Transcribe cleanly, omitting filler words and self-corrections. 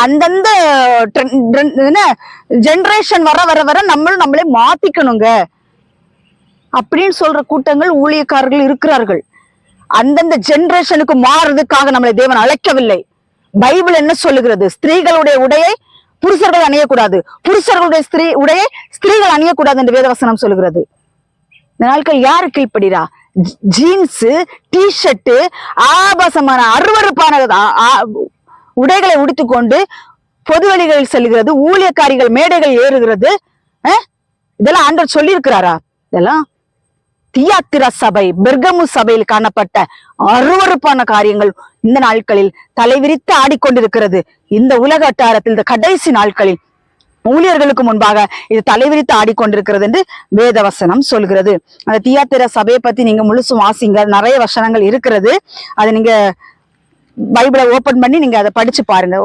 அந்தந்த ஜெனரேஷன் வர வர வர நம்மளே மாத்திக்கணுங்க அப்படின்னு சொல்ற கூட்டங்கள் ஊழியக்காரர்கள் இருக்கிறார்கள். அந்தந்த ஜெனரேஷனுக்கு மாறுறதுக்காக நம்மளை தேவன் அழைக்கவில்லை. பைபிள் என்ன சொல்லுகிறது? ஸ்திரீகளுடைய உடையை புருஷர்கள் அணியக்கூடாது, புருஷர்களுடைய உடையை ஸ்திரீகள் அணியக்கூடாது என்று வேதவசனம் சொல்லுகிறது. இந்த நாட்கள் யாரு கீழ்படுகிறா? ஜீன்ஸ், டிஷர்ட், ஆபாசமான அருவருப்பான உடைகளை உடுத்துக்கொண்டு பொதுவெளிகளில் செல்கிறது, ஊழியக்காரிகள் மேடைகள் ஏறுகிறது. இதெல்லாம் ஆண்டவர் சொல்லி இருக்கிறாரா? இதெல்லாம் தியாத்திரா சபை, பெர்கமு சபையில் காணப்பட்ட அருவருப்பான காரியங்கள் இந்த நாட்களில் தலைவிரித்து ஆடிக்கொண்டிருக்கிறது. இந்த உலக வட்டாரத்தில் இந்த கடைசி நாட்களில் ஊழியர்களுக்கு முன்பாக இது தலைவிரித்து ஆடிக்கொண்டிருக்கிறது என்று வேதவசனம் சொல்கிறது. அந்த தியாத்திரா சபையை பத்தி நீங்க முழுசும் வாசிங்க. நிறைய வசனங்கள் இருக்கிறது. அதை நீங்க பைபிளை ஓபன் பண்ணி நீங்க அதை படிச்சு பாருங்க.